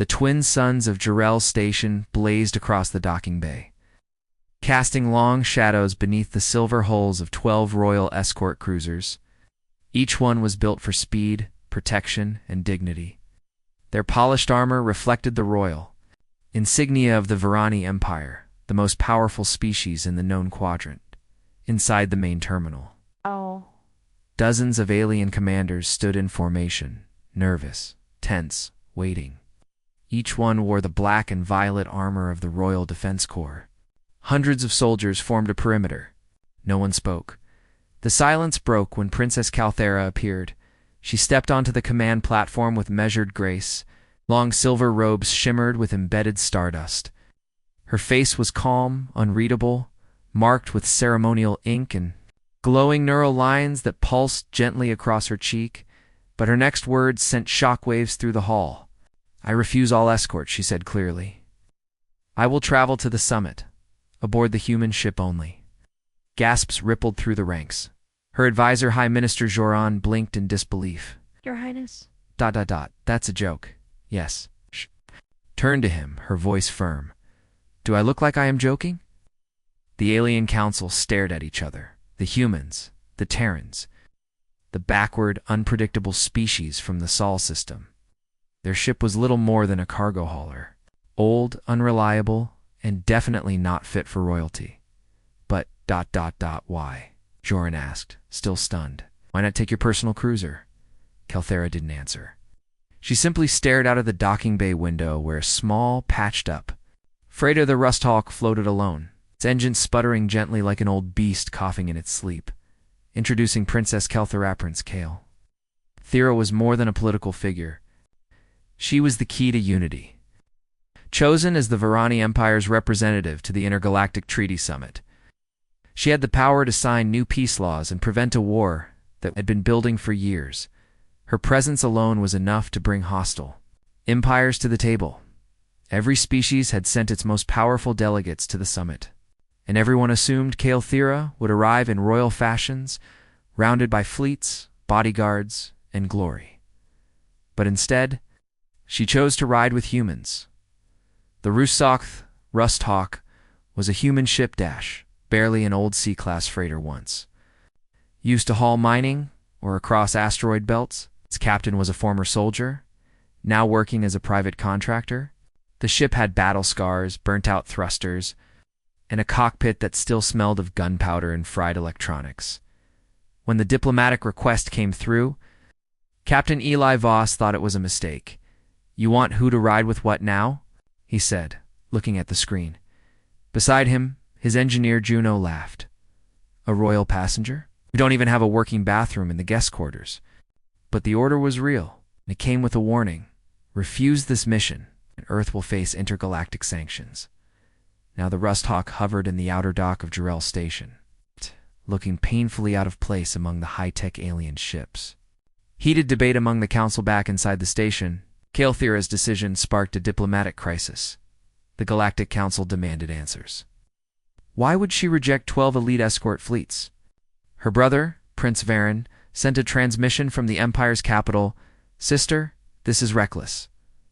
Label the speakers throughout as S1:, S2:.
S1: The twin suns of Jarrell Station blazed across the docking bay, casting long shadows beneath the silver hulls of 12 Royal escort cruisers. Each one was built for speed, protection, and dignity. Their polished armor reflected the royal insignia of the Varani Empire, the most powerful species in the known quadrant. Inside the main terminal, dozens of alien commanders stood in formation, nervous, tense, waiting. Each one wore the black and violet armor of the Royal Defense Corps. Hundreds of soldiers formed a perimeter. No one spoke. The silence broke when Princess Calthera appeared. She stepped onto the command platform with measured grace. Long silver robes shimmered with embedded stardust. Her face was calm, unreadable, marked with ceremonial ink and glowing neural lines that pulsed gently across her cheek, but her next words sent shockwaves through the hall. "I refuse all escort," she said clearly. "I will travel to the summit, aboard the human ship only." Gasps rippled through the ranks. Her advisor, High Minister Joran, blinked in disbelief.
S2: "Your Highness." ...
S1: That's a joke. Yes. Shh. Turned to him, her voice firm. "Do I look like I am joking?" The alien council stared at each other. The humans, the Terrans, the backward, unpredictable species from the Sol system. Their ship was little more than a cargo hauler. Old, unreliable, and definitely not fit for royalty. But ... why? Joran asked, still stunned. "Why not take your personal cruiser?" Calthera didn't answer. She simply stared out of the docking bay window where a small, patched-up freighter the Rusthawk floated alone, its engine sputtering gently like an old beast coughing in its sleep. Introducing Princess Calthera Prince Kale. Thera was more than a political figure. She was the key to unity. Chosen as the Varani Empire's representative to the Intergalactic Treaty Summit, she had the power to sign new peace laws and prevent a war that had been building for years. Her presence alone was enough to bring hostile empires to the table. Every species had sent its most powerful delegates to the summit, and everyone assumed Kale Thera would arrive in royal fashions, rounded by fleets, bodyguards, and glory. But instead, she chose to ride with humans. The Rusthawk was a human ship dash, barely an old C-class freighter once. Used to haul mining or across asteroid belts, its captain was a former soldier, now working as a private contractor. The ship had battle scars, burnt-out thrusters, and a cockpit that still smelled of gunpowder and fried electronics. When the diplomatic request came through, Captain Elena Voss thought it was a mistake. "You want who to ride with what now?" he said, looking at the screen. Beside him, his engineer Juno laughed. "A royal passenger? We don't even have a working bathroom in the guest quarters." But the order was real, and it came with a warning. Refuse this mission, and Earth will face intergalactic sanctions. Now the Rusthawk hovered in the outer dock of Jarrell Station, looking painfully out of place among the high-tech alien ships. Heated debate among the council back inside the station, Kale Thera's decision sparked a diplomatic crisis. The Galactic Council demanded answers. Why would she reject 12 elite escort fleets? Her brother, Prince Varen, sent a transmission from the Empire's capital. "Sister, this is reckless.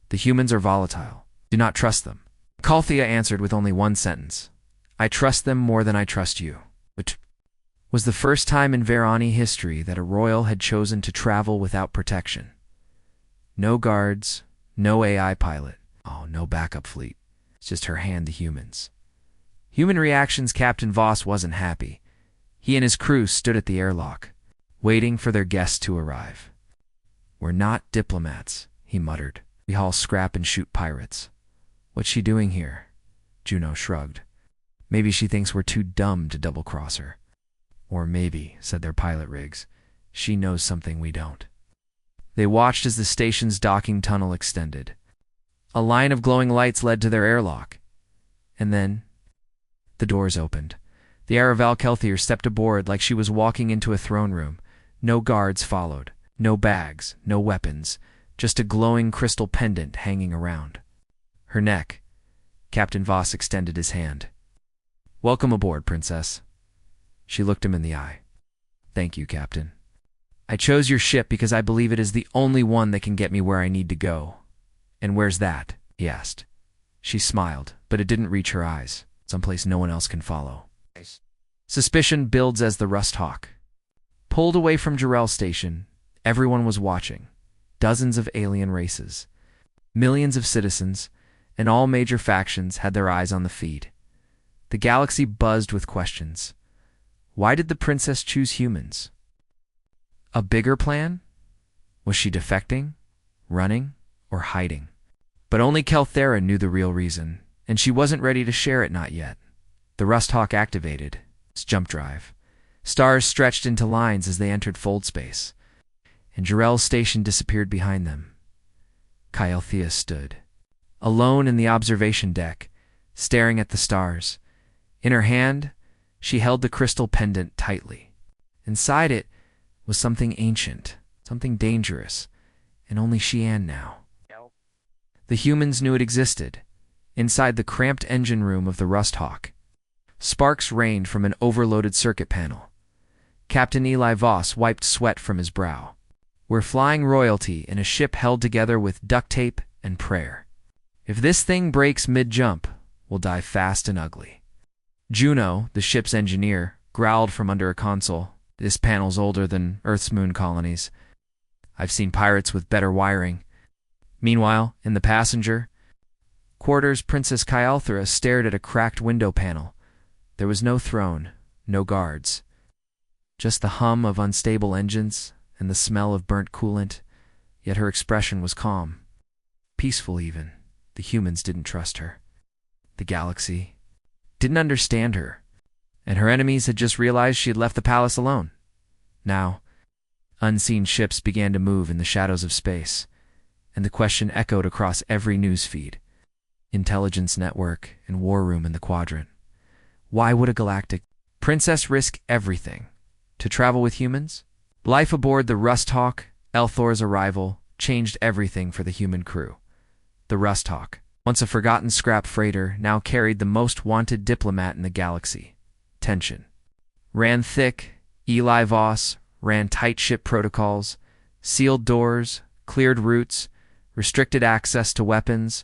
S1: The humans are volatile. Do not trust them." Calthea answered with only one sentence. "I trust them more than I trust you." It was the first time in Varani history that a royal had chosen to travel without protection. No guards, no AI pilot, no backup fleet. It's just her hand to humans. Human reactions. Captain Voss wasn't happy. He and his crew stood at the airlock, waiting for their guests to arrive. "We're not diplomats," he muttered. "We haul scrap and shoot pirates." "What's she doing here?" Juno shrugged. "Maybe she thinks we're too dumb to double-cross her." "Or maybe," said their pilot rigs, "she knows something we don't." They watched as the station's docking tunnel extended. A line of glowing lights led to their airlock. And then the doors opened. The Araval Kelthier stepped aboard like she was walking into a throne room. No guards followed. No bags, no weapons, just a glowing crystal pendant hanging around her neck. Captain Voss extended his hand. "Welcome aboard, Princess." She looked him in the eye. "Thank you, Captain. I chose your ship because I believe it is the only one that can get me where I need to go." "And where's that?" he asked. She smiled, but it didn't reach her eyes. Someplace no one else can follow. Suspicion builds as the Rust Hawk pulled away from Jarrell Station. Everyone was watching. Dozens of alien races, millions of citizens, and all major factions had their eyes on the feed. The galaxy buzzed with questions. Why did the princess choose humans? A bigger plan? Was she defecting, running, or hiding? But only Kelthera knew the real reason, and she wasn't ready to share it, not yet. The Rust Hawk activated its jump drive. Stars stretched into lines as they entered fold space, and Jarrell's station disappeared behind them. Kelthera stood, alone in the observation deck, staring at the stars. In her hand, she held the crystal pendant tightly. Inside it was something ancient, something dangerous, and only she and now. The humans knew it existed. Inside the cramped engine room of the Rust Hawk, sparks rained from an overloaded circuit panel. Captain Elena Voss wiped sweat from his brow. We're flying royalty in a ship held together with duct tape and prayer. If this thing breaks mid-jump, we'll die fast and ugly. Juno, the ship's engineer, growled from under a console. This panel's older than Earth's moon colonies. I've seen pirates with better wiring. Meanwhile, in the passenger quarters, Princess Kelthera stared at a cracked window panel. There was no throne, no guards. Just the hum of unstable engines and the smell of burnt coolant, yet her expression was calm. Peaceful even. The humans didn't trust her. The galaxy didn't understand her, and her enemies had just realized she had left the palace alone. Now, unseen ships began to move in the shadows of space, and the question echoed across every news feed, intelligence network, and war room in the quadrant. Why would a galactic princess risk everything to travel with humans? Life aboard the Rust Hawk, Elthor's arrival, changed everything for the human crew. The Rust Hawk, once a forgotten scrap freighter, now carried the most wanted diplomat in the galaxy. Tension ran thick. Elena Voss ran tight ship protocols, sealed doors, cleared routes, restricted access to weapons.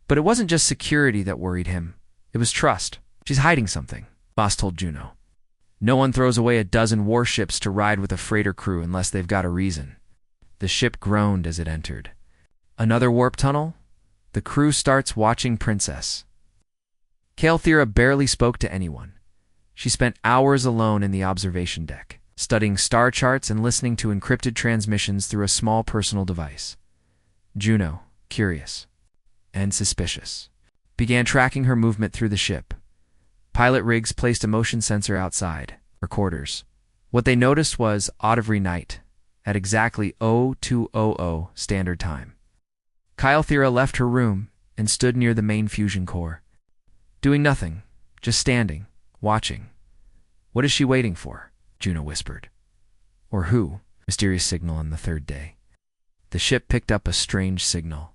S1: But it wasn't just security that worried him. It was trust. She's hiding something, Voss told Juno. No one throws away a dozen warships to ride with a freighter crew unless they've got a reason. The ship groaned as it entered. Another warp tunnel? The crew starts watching Princess. Kelthera barely spoke to anyone. She spent hours alone in the observation deck, studying star charts and listening to encrypted transmissions through a small personal device. Juno, curious and suspicious, began tracking her movement through the ship. Pilot rigs placed a motion sensor outside her quarters. What they noticed was Audivry night at exactly 0200 standard time. Kelthera left her room and stood near the main fusion core, doing nothing, just standing, watching. What is she waiting for? Juno whispered. Or who? Mysterious signal on the third day. The ship picked up a strange signal,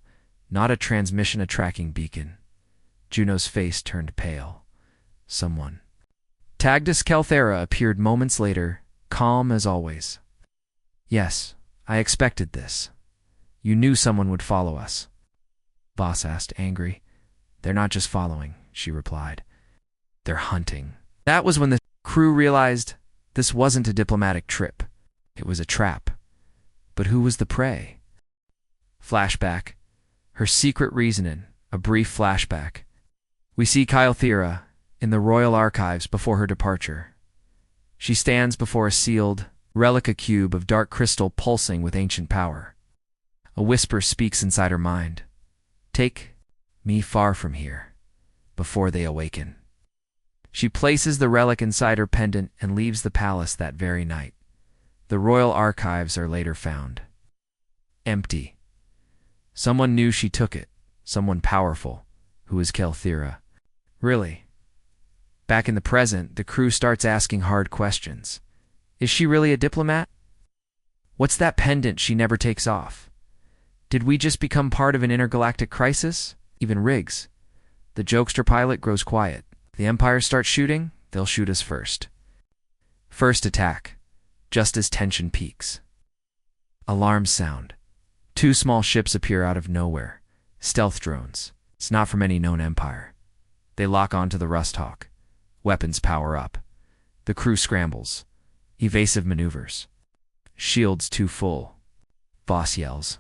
S1: not a transmission, a tracking beacon. Juno's face turned pale. Someone. Tagdus Kelthera appeared moments later, calm as always. Yes, I expected this. You knew someone would follow us. Voss asked, angry. They're not just following, she replied. They're hunting. That was when the crew realized this wasn't a diplomatic trip. It was a trap. But who was the prey? Flashback. Her secret reasoning. A brief flashback. We see Kelthera in the Royal Archives before her departure. She stands before a sealed relica cube of dark crystal pulsing with ancient power. A whisper speaks inside her mind. Take me far from here, before they awaken. She places the relic inside her pendant and leaves the palace that very night. The Royal Archives are later found empty. Someone knew she took it, someone powerful, who is Kelthera. Really? Back in the present, the crew starts asking hard questions. Is she really a diplomat? What's that pendant she never takes off? Did we just become part of an intergalactic crisis? Even Riggs, the jokester pilot, grows quiet. The Empire starts shooting, they'll shoot us first. First attack, just as tension peaks. Alarms sound. 2 small ships appear out of nowhere. Stealth drones. It's not from any known empire. They lock onto the Rust Hawk. Weapons power up. The crew scrambles. Evasive maneuvers. Shields too full. Voss yells.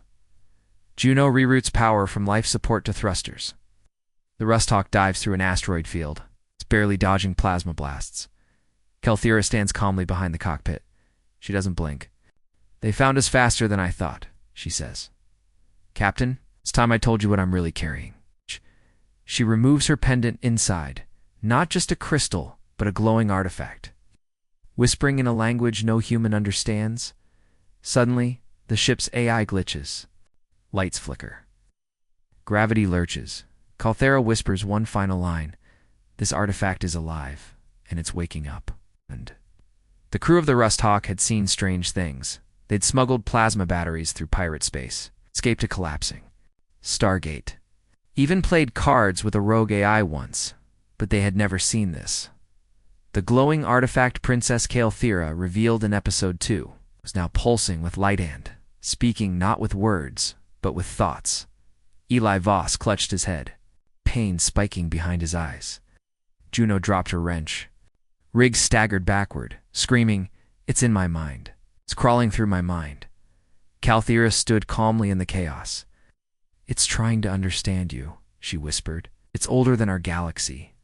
S1: Juno reroutes power from life support to thrusters. The Rust Hawk dives through an asteroid field. It's barely dodging plasma blasts. Kelthira stands calmly behind the cockpit. She doesn't blink. They found us faster than I thought, she says. Captain, it's time I told you what I'm really carrying. She removes her pendant inside. Not just a crystal, but a glowing artifact. Whispering in a language no human understands, suddenly, the ship's AI glitches. Lights flicker. Gravity lurches. Kelthira whispers one final line. This artifact is alive, and it's waking up. And the crew of the Rust Hawk had seen strange things. They'd smuggled plasma batteries through pirate space, escaped a collapsing Stargate, even played cards with a rogue AI once, but they had never seen this. The glowing artifact Princess Kelthira, revealed in Episode 2, was now pulsing with light and speaking not with words, but with thoughts. Eli Voss clutched his head, pain spiking behind his eyes. Juno dropped her wrench. Riggs staggered backward, screaming, "It's in my mind. It's crawling through my mind." Kelthira stood calmly in the chaos. "It's trying to understand you," she whispered. "It's older than our galaxy,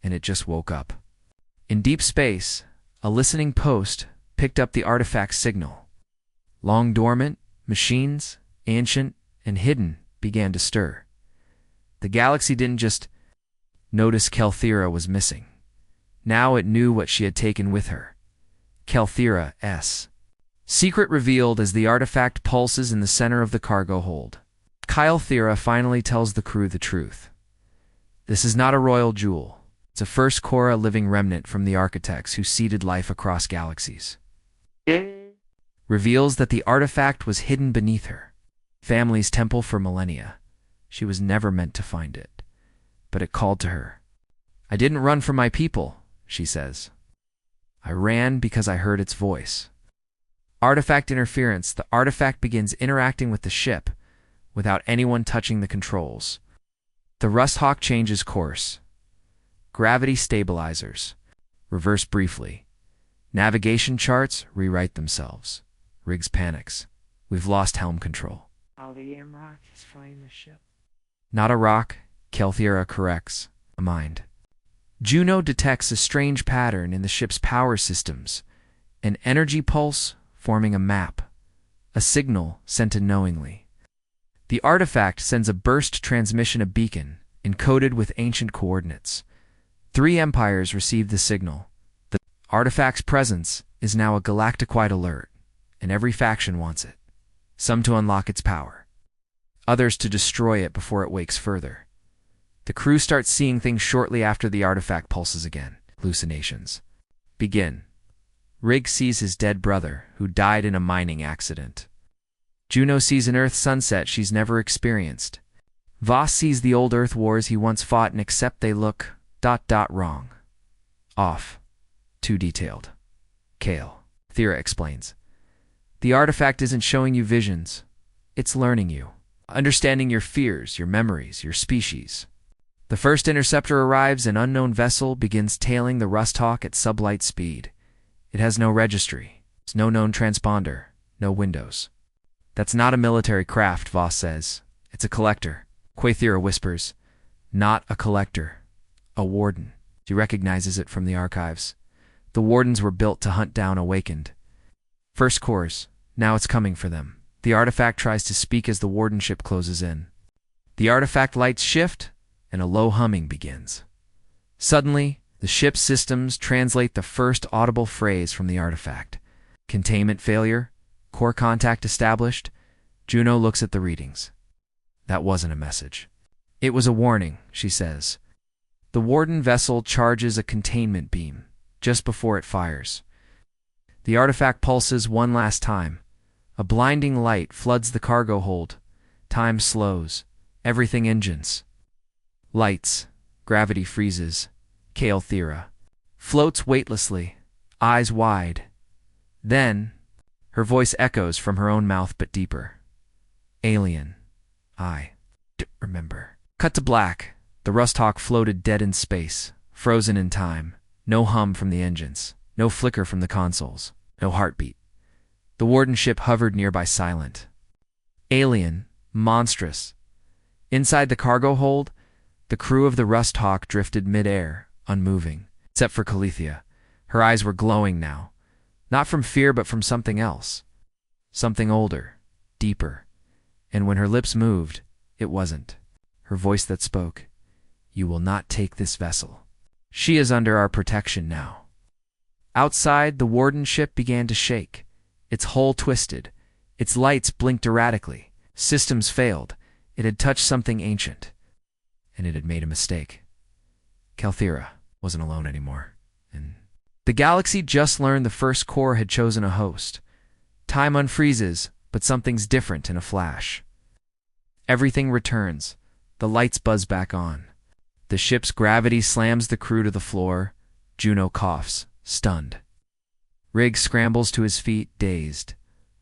S1: and it just woke up." In deep space, a listening post picked up the artifact's signal. Long dormant, machines, ancient, and hidden, began to stir. The galaxy didn't just notice Kelthira was missing. Now it knew what she had taken with her. Kelthira's secret revealed as the artifact pulses in the center of the cargo hold. Kelthira finally tells the crew the truth. This is not a royal jewel. It's a first Cora living remnant from the architects who seeded life across galaxies. Reveals that the artifact was hidden beneath her family's temple for millennia. She was never meant to find it, but it called to her. "I didn't run from my people," she says. "I ran because I heard its voice." Artifact interference. The artifact begins interacting with the ship without anyone touching the controls. The Rust Hawk changes course. Gravity stabilizers reverse briefly. Navigation charts rewrite themselves. Riggs panics. "We've lost helm control."
S2: The rock is flying the ship.
S1: "Not a rock," Kelthira corrects. "A mind." Juno detects a strange pattern in the ship's power systems. An energy pulse forming a map. A signal sent unknowingly. The artifact sends a burst transmission, a beacon, encoded with ancient coordinates. 3 empires receive the signal. The artifact's presence is now a galactic-wide alert, and every faction wants it. Some to unlock its power. Others to destroy it before it wakes further. The crew starts seeing things shortly after the artifact pulses again. Hallucinations begin. Riggs sees his dead brother, who died in a mining accident. Juno sees an Earth sunset she's never experienced. Voss sees the old Earth wars he once fought, and except they look ... wrong. Off. Too detailed. Kelthira explains. The artifact isn't showing you visions. It's learning you. Understanding your fears, your memories, your species. The first interceptor arrives. An unknown vessel begins tailing the Rust Hawk at sublight speed. It has no registry. It's no known transponder. No windows. "That's not a military craft," Voss says. "It's a collector." Kelthira whispers. "Not a collector. A warden." She recognizes it from the archives. The wardens were built to hunt down awakened First Corps. Now it's coming for them. The artifact tries to speak as the wardenship closes in. The artifact lights shift, and a low humming begins. Suddenly, the ship's systems translate the first audible phrase from the artifact. "Containment failure. Core contact established." Juno looks at the readings. That wasn't a message. It was a warning, she says. The warden vessel charges a containment beam just before it fires. The artifact pulses one last time. A blinding light floods the cargo hold. Time slows. Everything engines. Lights. Gravity freezes. Kelthira floats weightlessly, eyes wide. Then, her voice echoes from her own mouth but deeper. "Alien. I remember." Cut to black. The Rust Hawk floated dead in space, frozen in time. No hum from the engines, no flicker from the consoles, no heartbeat. The warden ship hovered nearby, silent. Alien, monstrous. Inside the cargo hold, the crew of the Rust Hawk drifted mid-air, unmoving, except for Calithea. Her eyes were glowing now, not from fear but from something else. Something older, deeper. And when her lips moved, it wasn't her voice that spoke. You will not take this vessel. She is under our protection now. Outside, the warden ship began to shake. Its hull twisted. Its lights blinked erratically. Systems failed. It had touched something ancient. And it had made a mistake. Calthera wasn't alone anymore. And the galaxy just learned the first core had chosen a host. Time unfreezes, but something's different in a flash. Everything returns. The lights buzz back on. The ship's gravity slams the crew to the floor. Juno coughs, stunned. Riggs scrambles to his feet, dazed.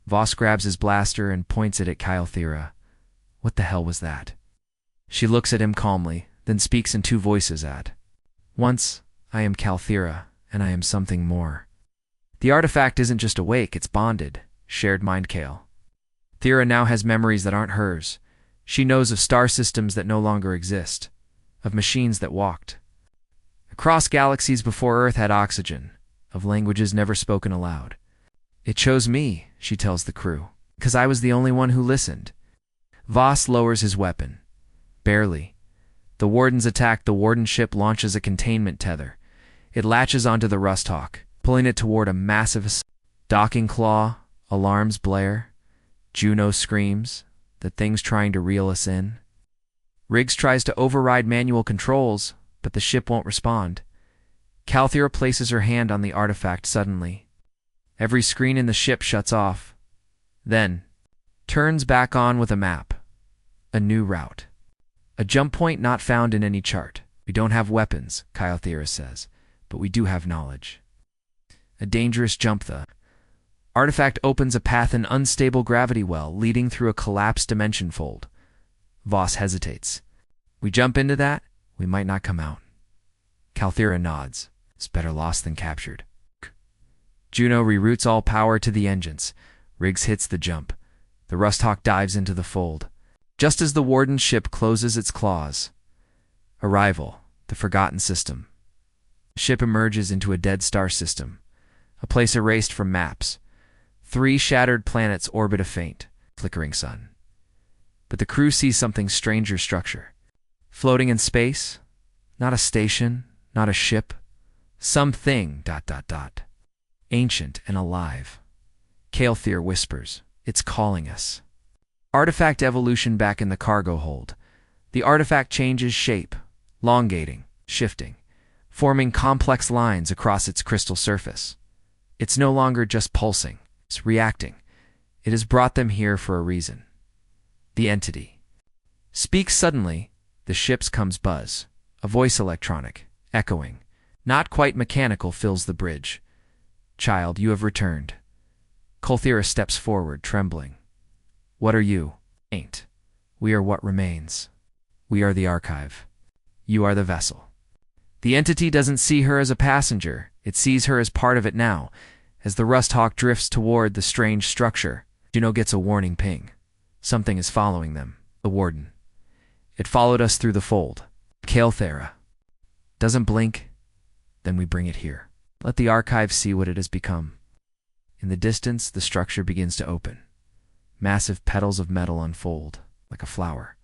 S1: Voss grabs his blaster and points it at Calthera. What the hell was that? She looks at him calmly, then speaks in two voices once, I am Calthera, and I am something more. The artifact isn't just awake, it's bonded, shared mind Cal. Thera now has memories that aren't hers. She knows of star systems that no longer exist, of machines that walked. Across galaxies before Earth had oxygen, of languages never spoken aloud. It chose me, she tells the crew, because I was the only one who listened. Voss lowers his weapon. Barely. The wardens attack. The warden ship launches a containment tether. It latches onto the Rust Hawk, pulling it toward a massive docking claw. Alarms blare. Juno screams. The thing's trying to reel us in. Riggs tries to override manual controls, but the ship won't respond. Calthera places her hand on the artifact suddenly. Every screen in the ship shuts off. Then, turns back on with a map. A new route. A jump point not found in any chart. We don't have weapons, Calthera says, but we do have knowledge. A dangerous jump, the artifact opens a path in unstable gravity well, leading through a collapsed dimension fold. Voss hesitates. We jump into that, we might not come out. Calthera nods. It's better lost than captured. Juno reroutes all power to the engines. Riggs hits the jump. The Rust Hawk dives into the fold. Just as the warden ship closes its claws. Arrival, the forgotten system. The ship emerges into a dead star system, a place erased from maps. 3 shattered planets orbit a faint, flickering sun. But the crew sees something stranger structure. Floating in space, not a station, not a ship, something, ... ancient and alive. Calthera whispers, it's calling us. Artifact evolution back in the cargo hold. The artifact changes shape, elongating, shifting, forming complex lines across its crystal surface. It's no longer just pulsing, it's reacting. It has brought them here for a reason. The entity speaks suddenly. The ship's comes buzz. A voice electronic, echoing, not quite mechanical, fills the bridge. Child, you have returned. Calthera steps forward, trembling. What are you? Ain't. We are what remains. We are the archive. You are the vessel. The entity doesn't see her as a passenger. It sees her as part of it now. As the Rust Hawk drifts toward the strange structure, Juno gets a warning ping. Something is following them. The warden. It followed us through the fold. Calthera. Doesn't blink. Then we bring it here. Let the archive see what it has become. In the distance, the structure begins to open. Massive petals of metal unfold, like a flower.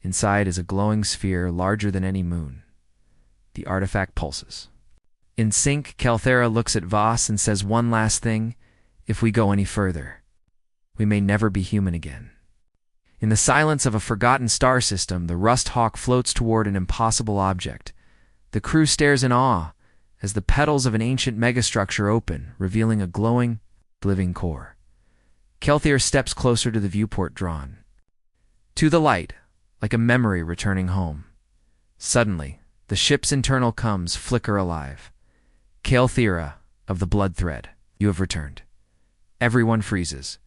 S1: Inside is a glowing sphere larger than any moon. The artifact pulses. In sync, Calthera looks at Voss and says one last thing. If we go any further, we may never be human again. In the silence of a forgotten star system, the Rust Hawk floats toward an impossible object. The crew stares in awe as the petals of an ancient megastructure open, revealing a glowing, living core. Calthera steps closer to the viewport, drawn to the light, like a memory returning home. Suddenly, the ship's internal coms flicker alive. Calthera, of the blood thread, you have returned. Everyone freezes.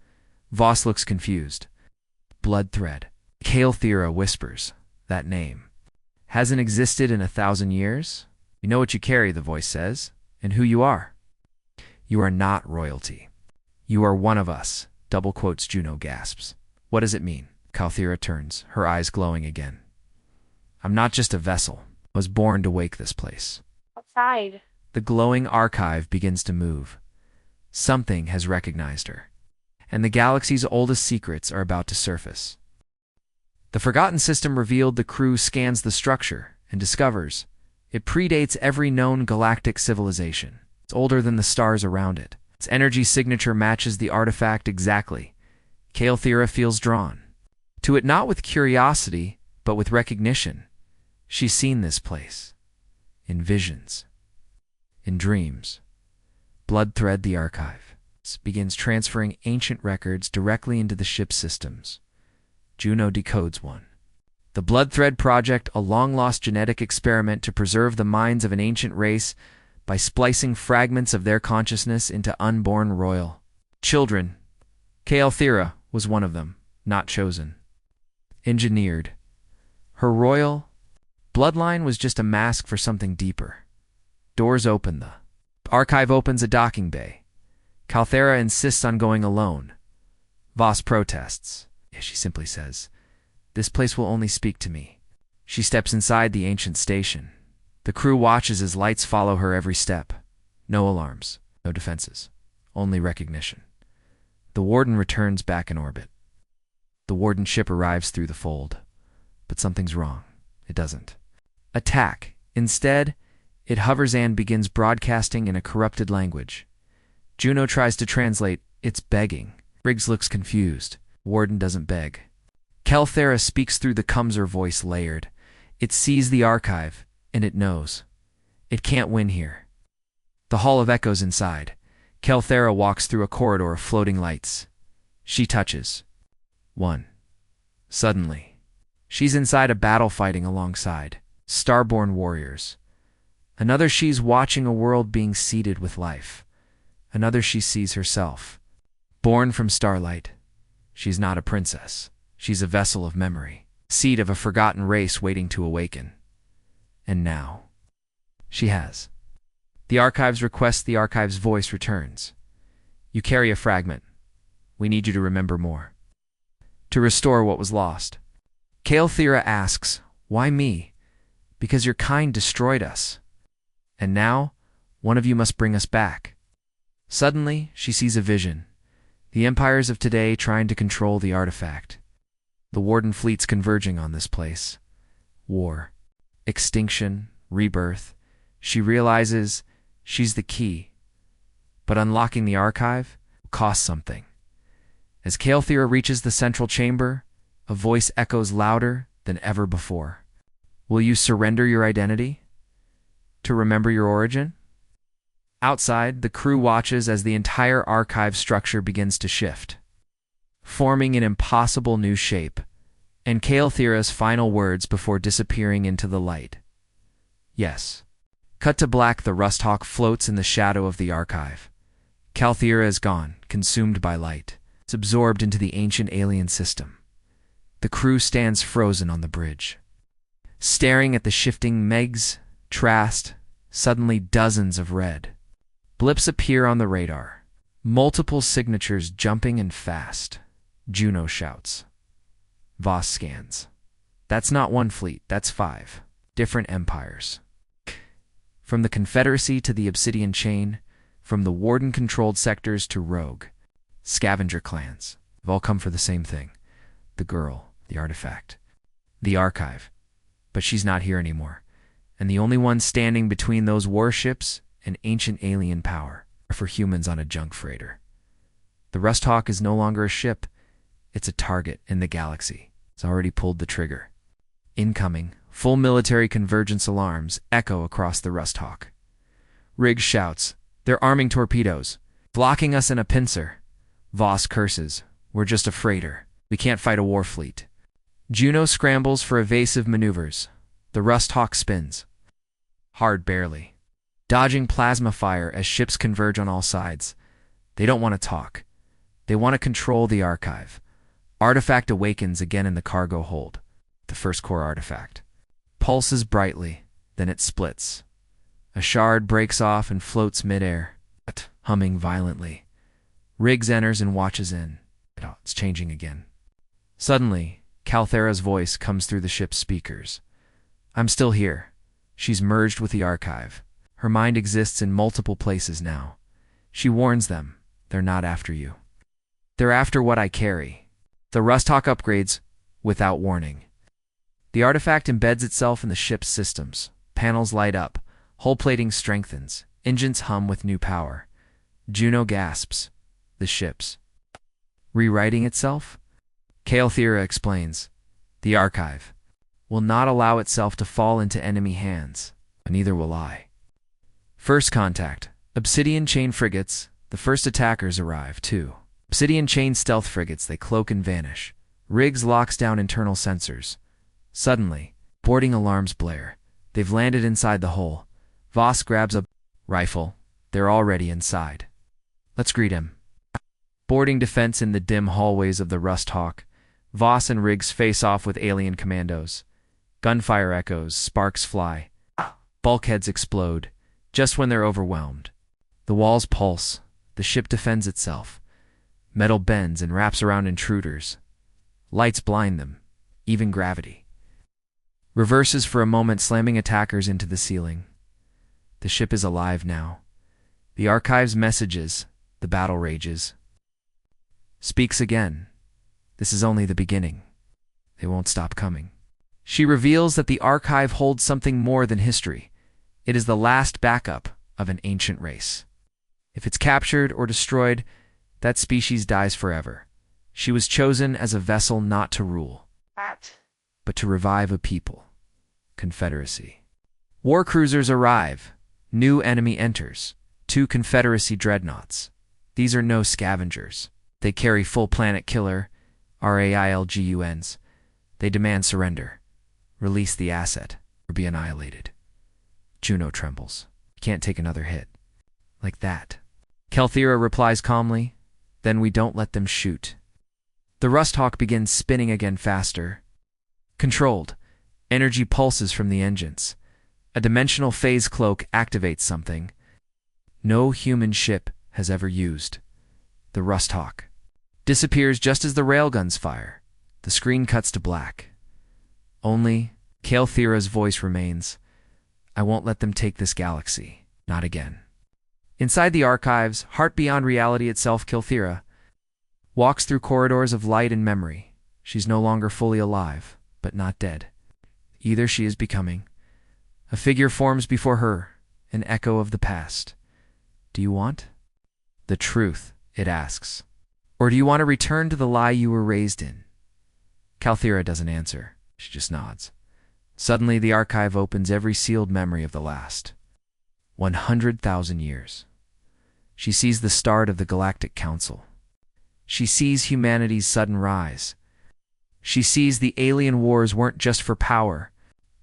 S1: Voss looks confused. Blood thread. Calthera whispers. That name. Hasn't existed in 1,000 years? You know what you carry, the voice says, and who you are. You are not royalty. You are one of us, double quotes. Juno gasps. What does it mean? Calthera turns, her eyes glowing again. I'm not just a vessel. I was born to wake this place.
S3: Outside.
S1: The glowing archive begins to move. Something has recognized her, and the galaxy's oldest secrets are about to surface. The Forgotten System revealed. The crew scans the structure and discovers it predates every known galactic civilization. It's older than the stars around it. Its energy signature matches the artifact exactly. Calthera feels drawn to it, not with curiosity, but with recognition. She's seen this place. In visions. In dreams. Bloodthread, the archive, begins transferring ancient records directly into the ship's systems. Juno decodes one. The Bloodthread Project, a long-lost genetic experiment to preserve the minds of an ancient race by splicing fragments of their consciousness into unborn royal children. Calthera was one of them, not chosen. Engineered. Her royal bloodline was just a mask for something deeper. Doors open. The archive opens a docking bay. Calthera insists on going alone. Voss protests. She simply says, "This place will only speak to me." She steps inside the ancient station. The crew watches as lights follow her every step. No alarms, no defenses, only recognition. The warden returns back in orbit. The warden ship arrives through the fold. But something's wrong. It doesn't attack. Instead, it hovers and begins broadcasting in a corrupted language. Juno tries to translate. It's begging. Briggs looks confused. Warden doesn't beg. Calthera speaks through the Cumser voice, layered. It sees the archive, and it knows. It can't win here. The Hall of Echoes inside. Calthera walks through a corridor of floating lights. She touches one. Suddenly, she's inside a battle fighting alongside starborn warriors. Another, she's watching a world being seeded with life. Another, she sees herself. Born from starlight. She's not a princess. She's a vessel of memory, seed of a forgotten race waiting to awaken. And now, she has. The archive's request, the archive's voice returns. You carry a fragment. We need you to remember more. To restore what was lost. Calthera asks, why me? Because your kind destroyed us. And now, one of you must bring us back. Suddenly, she sees a vision. The empires of today trying to control the artifact. The warden fleets converging on this place. War. Extinction. Rebirth. She realizes she's the key. But unlocking the archive costs something. As Calthera reaches the central chamber, a voice echoes louder than ever before. Will you surrender your identity? To remember your origin? Outside, the crew watches as the entire archive structure begins to shift, forming an impossible new shape, and Calthera's final words before disappearing into the light. Yes. Cut to black. The Rusthawk floats in the shadow of the archive. Calthera is gone, consumed by light. It's absorbed into the ancient alien system. The crew stands frozen on the bridge, staring at the shifting megs, Trast. Suddenly dozens of red blips appear on the radar. Multiple signatures jumping and fast. Juno shouts. Voss scans. That's not one fleet, that's 5 different empires. From the Confederacy to the Obsidian Chain, from the Warden-controlled sectors to Rogue, scavenger clans, have all come for the same thing. The girl, the artifact, the archive. But she's not here anymore. And the only one standing between those warships and ancient alien power are for humans on a junk freighter. The Rusthawk is no longer a ship. It's a target in the galaxy. It's already pulled the trigger. Incoming, full military convergence alarms echo across the Rusthawk. Riggs shouts, they're arming torpedoes, blocking us in a pincer. Voss curses, we're just a freighter. We can't fight a war fleet. Juno scrambles for evasive maneuvers. The Rusthawk spins. Hard barely. Dodging plasma fire as ships converge on all sides. They don't want to talk. They want to control the archive. Artifact awakens again in the cargo hold. the first core artifact. Pulses brightly, then it splits. A shard breaks off and floats midair, humming violently. Riggs enters and watches in. It's changing again. Suddenly, Calthera's voice comes through the ship's speakers. I'm still here. She's merged with the archive. Her mind exists in multiple places now. She warns them, they're not after you. They're after what I carry. The Rusthawk upgrades without warning. The artifact embeds itself in the ship's systems. Panels light up. Hull plating strengthens. Engines hum with new power. Juno gasps. The ship's rewriting itself? Calthera explains. The archive will not allow itself to fall into enemy hands, and neither will I. First contact. Obsidian chain frigates. The first attackers arrive, too. Obsidian chain stealth frigates, they cloak and vanish. Riggs locks down internal sensors. Suddenly, boarding alarms blare. They've landed inside the hull. Voss grabs a rifle. They're already inside. Let's greet him. Boarding defense in the dim hallways of the Rusthawk. Voss and Riggs face off with alien commandos. Gunfire echoes, sparks fly. Bulkheads explode, just when they're overwhelmed. The walls pulse. The ship defends itself. Metal bends and wraps around intruders. Lights blind them, even gravity. Reverses for a moment, slamming attackers into the ceiling. The ship is alive now. The archive's messages, the battle rages. Speaks again. This is only the beginning. They won't stop coming. She reveals that the archive holds something more than history. It is the last backup of an ancient race. If it's captured or destroyed, that species dies forever. She was chosen as a vessel not to rule, but to revive a people. Confederacy. War cruisers arrive. New enemy enters. 2 Confederacy dreadnoughts. These are no scavengers. They carry full planet killer, RAILGUNs. They demand surrender. Release the asset, or be annihilated. Juno trembles. Can't take another hit. Like that. Calthera replies calmly, then we don't let them shoot. The Rusthawk begins spinning again faster. Controlled. Energy pulses from the engines. A dimensional phase cloak activates something no human ship has ever used. The Rusthawk disappears just as the railguns fire. The screen cuts to black. Only Calthera's voice remains. I won't let them take this galaxy. Not again. Inside the archives, heart beyond reality itself, Calthera walks through corridors of light and memory. She's no longer fully alive, but not dead. Either she is becoming. A figure forms before her, an echo of the past. Do you want the truth, it asks. Or do you want to return to the lie you were raised in? Calthera doesn't answer. She just nods. Suddenly, the archive opens every sealed memory of the last 100,000 years. She sees the start of the Galactic Council. She sees humanity's sudden rise. She sees the alien wars weren't just for power.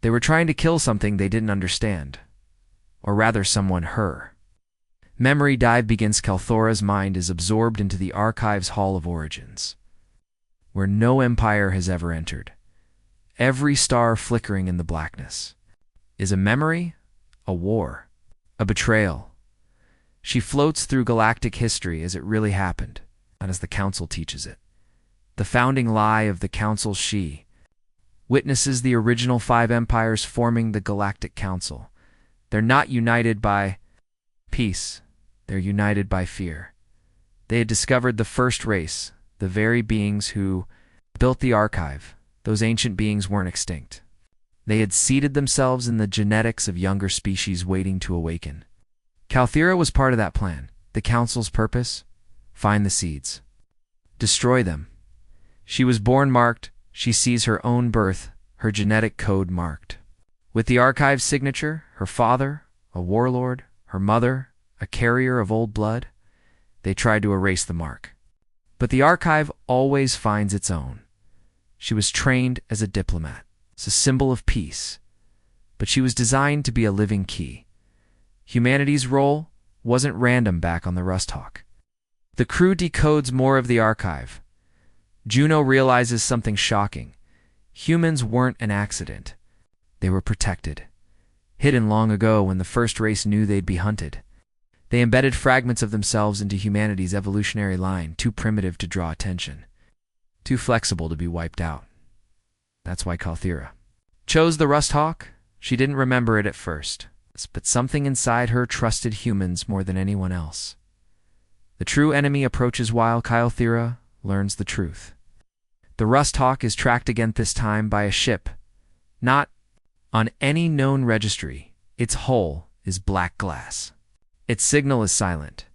S1: They were trying to kill something they didn't understand. Or rather, someone her. Memory dive begins. Calthera's mind is absorbed into the archive's Hall of Origins, where no empire has ever entered. Every star flickering in the blackness is a memory, a war, a betrayal. She floats through galactic history as it really happened, not as the Council teaches it. The founding lie of the Council, she witnesses the original 5 empires forming the Galactic Council. They're not united by peace. They're united by fear. They had discovered the first race, the very beings who built the archive. Those ancient beings weren't extinct. They had seeded themselves in the genetics of younger species waiting to awaken. Calthera was part of that plan. The Council's purpose? Find the seeds. Destroy them. She was born marked. She sees her own birth, her genetic code marked. With the archive's signature, her father, a warlord, her mother, a carrier of old blood, they tried to erase the mark. But the archive always finds its own. She was trained as a diplomat. It's a symbol of peace. But she was designed to be a living key. Humanity's role wasn't random back on the Rusthawk. The crew decodes more of the archive. Juno realizes something shocking. Humans weren't an accident. They were protected. Hidden long ago when the first race knew they'd be hunted. They embedded fragments of themselves into humanity's evolutionary line, too primitive to draw attention, too flexible to be wiped out. That's why Kalthira chose the Rust Hawk. She didn't remember it at first, but something inside her trusted humans more than anyone else. The true enemy approaches while Kalthira learns the truth. The Rust Hawk is tracked again, this time by a ship, not on any known registry. Its hull is black glass. Its signal is silent,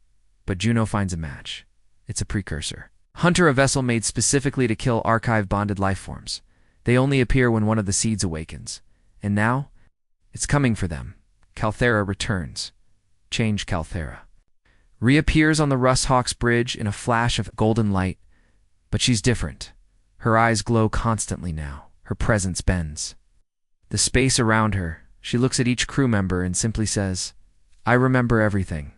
S1: but Juno finds a match. It's a precursor. Hunter, a vessel made specifically to kill archive-bonded lifeforms. They only appear when one of the seeds awakens. And now, it's coming for them. Kalthira returns. Change Kalthira reappears on the Rust Hawk's bridge in a flash of golden light, but she's different. Her eyes glow constantly now. Her presence bends. The space around her, she looks at each crew member and simply says, "I remember everything."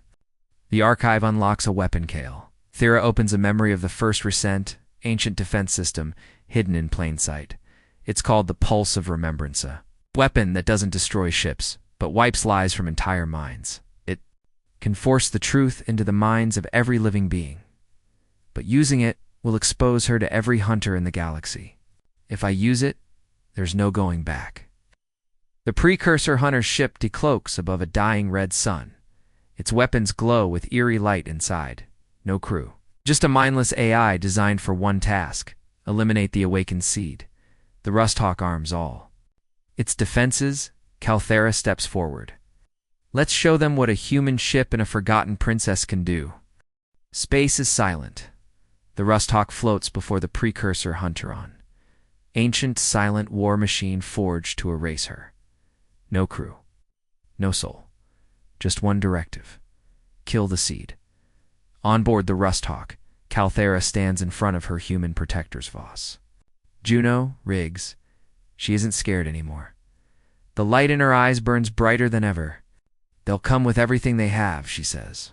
S1: The archive unlocks a weapon Kale. Thera opens a memory of the first Resent, ancient defense system, hidden in plain sight. It's called the Pulse of Remembrance, a weapon that doesn't destroy ships, but wipes lies from entire minds. It can force the truth into the minds of every living being. But using it will expose her to every hunter in the galaxy. If I use it, there's no going back. The precursor hunter's ship decloaks above a dying red sun. Its weapons glow with eerie light inside. No crew. Just a mindless AI designed for one task: eliminate the awakened seed. The Rust Hawk arms all its defenses. Kalthira steps forward. Let's show them what a human ship and a forgotten princess can do. Space is silent. The Rust Hawk floats before the precursor Hunteron. Ancient, silent war machine forged to erase her. No crew. No soul. Just one directive. Kill the seed. On board the Rust Hawk, Kalthira stands in front of her human protectors, Voss. Juno, Riggs. She isn't scared anymore. The light in her eyes burns brighter than ever. They'll come with everything they have, she says.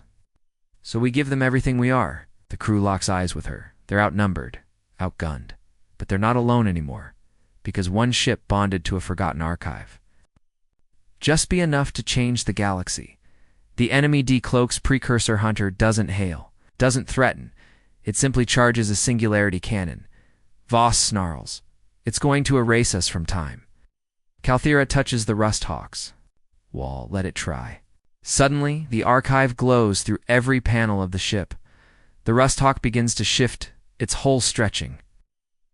S1: So we give them everything we are. The crew locks eyes with her. They're outnumbered, outgunned. But they're not alone anymore, because one ship bonded to a forgotten archive. Just be enough to change the galaxy. The enemy decloaks precursor hunter doesn't hail, doesn't threaten. It simply charges a singularity cannon. Voss snarls. It's going to erase us from time. Kalthira touches the Rust Hawk's wall. Let it try. Suddenly, the archive glows through every panel of the ship. The Rust Hawk begins to shift, its hull stretching.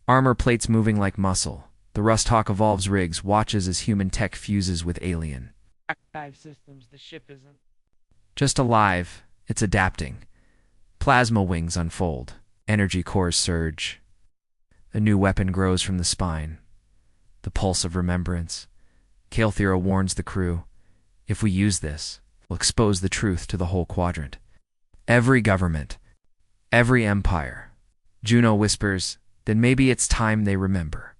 S1: Armor plates moving like muscle. The Rust Hawk evolves. Riggs watches as human tech fuses with alien
S2: Archive systems. The ship isn't
S1: just alive, it's adapting. Plasma wings unfold. Energy cores surge. A new weapon grows from the spine. The Pulse of Remembrance. Kalthira warns the crew. If we use this, we'll expose the truth to the whole quadrant. Every government. Every empire. Juno whispers, then maybe it's time they remember.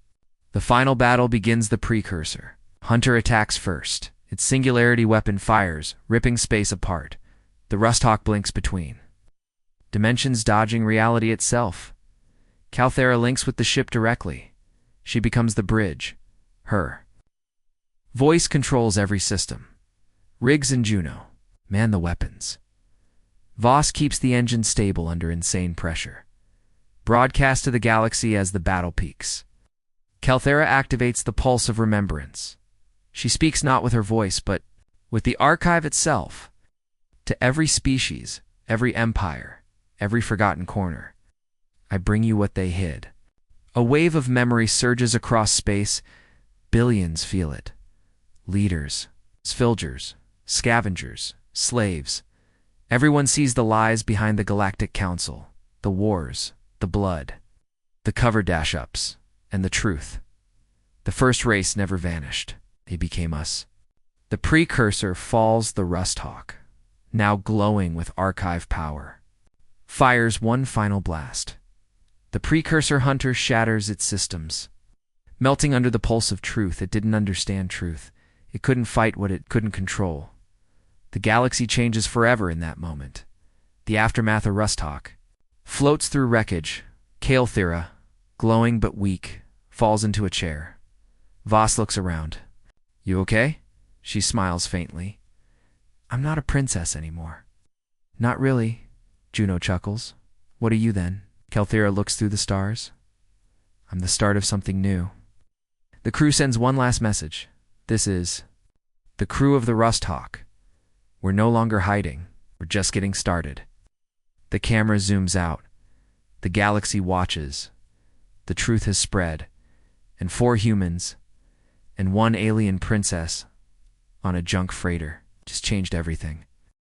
S1: The final battle begins. The precursor. Hunter attacks first. Its singularity weapon fires, ripping space apart. The Rust Hawk blinks between dimensions, dodging reality itself. Kalthira links with the ship directly. She becomes the bridge. Her voice controls every system. Riggs and Juno man the weapons. Voss keeps the engine stable under insane pressure. Broadcast to the galaxy as the battle peaks. Kalthira activates the Pulse of Remembrance. She speaks not with her voice, but with the archive itself. To every species, every empire, every forgotten corner, I bring you what they hid. A wave of memory surges across space. Billions feel it. Leaders, sfilgers, scavengers, slaves. Everyone sees the lies behind the Galactic Council, the wars, the blood, the cover dash-ups, and the truth. The first race never vanished. They became us. The precursor falls. The Rust Hawk, now glowing with archive power, fires one final blast. The precursor hunter shatters its systems. Melting under the pulse of truth, it didn't understand truth. It couldn't fight what it couldn't control. The galaxy changes forever in that moment. The aftermath of Rust Hawk floats through wreckage. Kalthira, glowing but weak, falls into a chair. Voss looks around. You okay? She smiles faintly. I'm not a princess anymore. Not really, Juno chuckles. What are you then? Kelthera looks through the stars. I'm the start of something new. The crew sends one last message. This is the crew of the Rust Hawk. We're no longer hiding. We're just getting started. The camera zooms out. The galaxy watches. The truth has spread. And 4 humans and 1 alien princess on a junk freighter just changed everything.